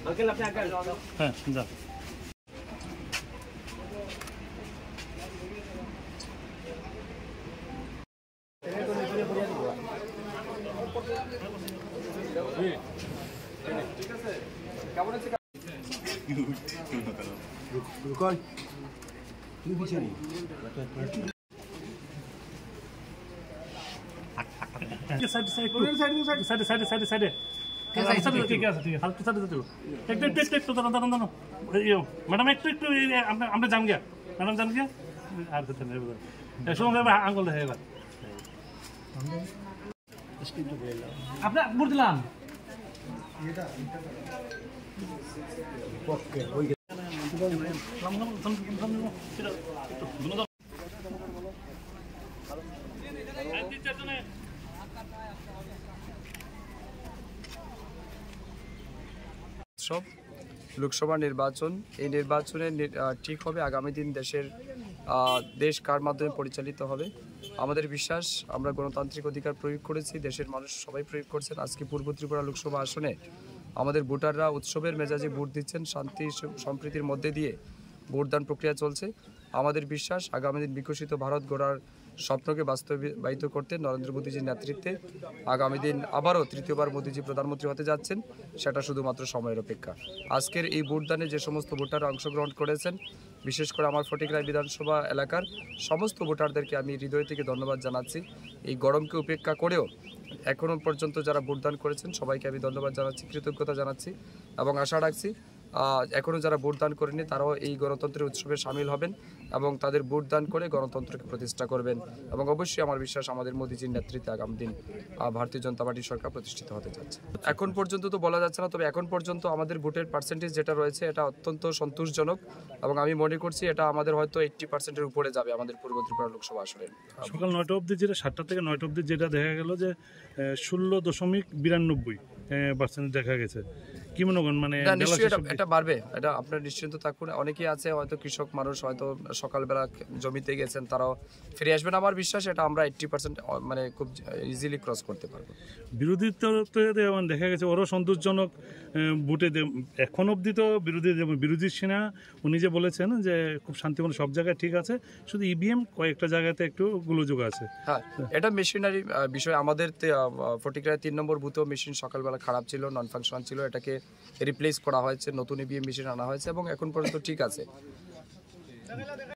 uncle अपने आगे हाँ जा रुको तू पीछे नहीं side side side side side ঠিক আছে ঠিক আছে হালকা সাইডে যাও একটু দাঁড়ানো ম্যাডাম একটু আমরা জান গিয়া ম্যাডাম জান গিয়া আর কথা নেই সঙ্গে আঙ্গুল দেখে এবার আপনি বুঝ দিলাম ओके हो गया সব লোকসভা নির্বাচন এই নির্বাচনে ঠিক হবে আগামী দিন দেশ কার মাধ্যমে পরিচালিত হবে আমাদের বিশ্বাস আমরা গণতান্ত্রিক অধিকার প্রয়োগ করেছি দেশের মানুষ সবাই প্রয়োগ করছেন আজকে পূর্ব ত্রিপুরা লোকসভা আসনে আমাদের ভোটাররা উৎসবের মেজাজে ভোট দিচ্ছেন শান্তি সম্প্রীতির মধ্যে দিয়ে ভোটদান প্রক্রিয়া চলছে আমাদের বিশ্বাস আগামী দিন বিকশিত ভারত গড়ার স্বপ্নকে বাস্তবায়িত করতে নরেন্দ্র মোদীজির নেতৃত্বে আগামী দিন আবারও তৃতীয়বার মোদীজি প্রধানমন্ত্রী হতে যাচ্ছেন সেটা শুধুমাত্র সময়ের অপেক্ষা আজকের এই ভোটদানে যে সমস্ত ভোটাররা অংশগ্রহণ করেছেন বিশেষ করে আমার ফটিকরায় বিধানসভা এলাকার সমস্ত ভোটারদেরকে আমি হৃদয় থেকে ধন্যবাদ জানাচ্ছি এই গরমকে উপেক্ষা করেও এখনও পর্যন্ত যারা ভোটদান করেছেন সবাইকে আমি ধন্যবাদ জানাচ্ছি কৃতজ্ঞতা জানাচ্ছি এবং আশা রাখছি এখনও যারা ভোটদান করেনি তারাও এই গণতন্ত্রের উৎসবে সামিল হবেন এবং তাদের ভোটদান করে গণতন্ত্রকে প্রতিষ্ঠা করবেন এবং অবশ্যই আমার বিশ্বাস আমাদের মোদীজির নেতৃত্বে আগামী দিন ভারতীয় জনতা পার্টির সরকার প্রতিষ্ঠিত হতে যাচ্ছে এখন পর্যন্ত তো বলা যাচ্ছে না তবে এখন পর্যন্ত আমাদের ভোটের পার্সেন্টেজ যেটা রয়েছে এটা অত্যন্ত সন্তোষজনক এবং আমি মনে করছি এটা আমাদের হয়তো 80%-এর উপরে যাবে আমাদের পূর্ব ত্রিপুরা লোকসভা আসনে সকাল 9টা অবধি যেটা 7টা থেকে 9টা অবধি যেটা দেখা গেল যে 16.92% দেখা গেছে কি মনে করেন মানে এটা বাড়বে এটা আপনার নিশ্চিন্ত থাকুন অনেকেই আছে হয়তো কৃষক মানুষ হয়তো সকালবেলা জমিতে গেছেন তারাও ফিরে আসবেন আমার বিশ্বাস এটা আমরা 80% মানে খুব ইজিলি ক্রস করতে পারবো বিরোধী তরফ দেখা গেছে ওরও সন্তোষজনক ভোটে এখন অবধি তো বিরোধী সেনা উনি যে বলেছেন যে খুব শান্তিপূর্ণ সব জায়গায় ঠিক আছে শুধু ইভিএম কয়েকটা জায়গাতে একটু গোলযোগ আছে হ্যাঁ এটা মেশিনারি বিষয় আমাদের ফটিকরায় 3 নম্বর বুথেও মেশিন সকালবেলা খারাপ ছিল নন ফাংশনাল ছিল এটাকে রিপ্লেস করা হয়েছে নতুন ইভিএম মেশিন আনা হয়েছে এবং এখন পর্যন্ত ঠিক আছে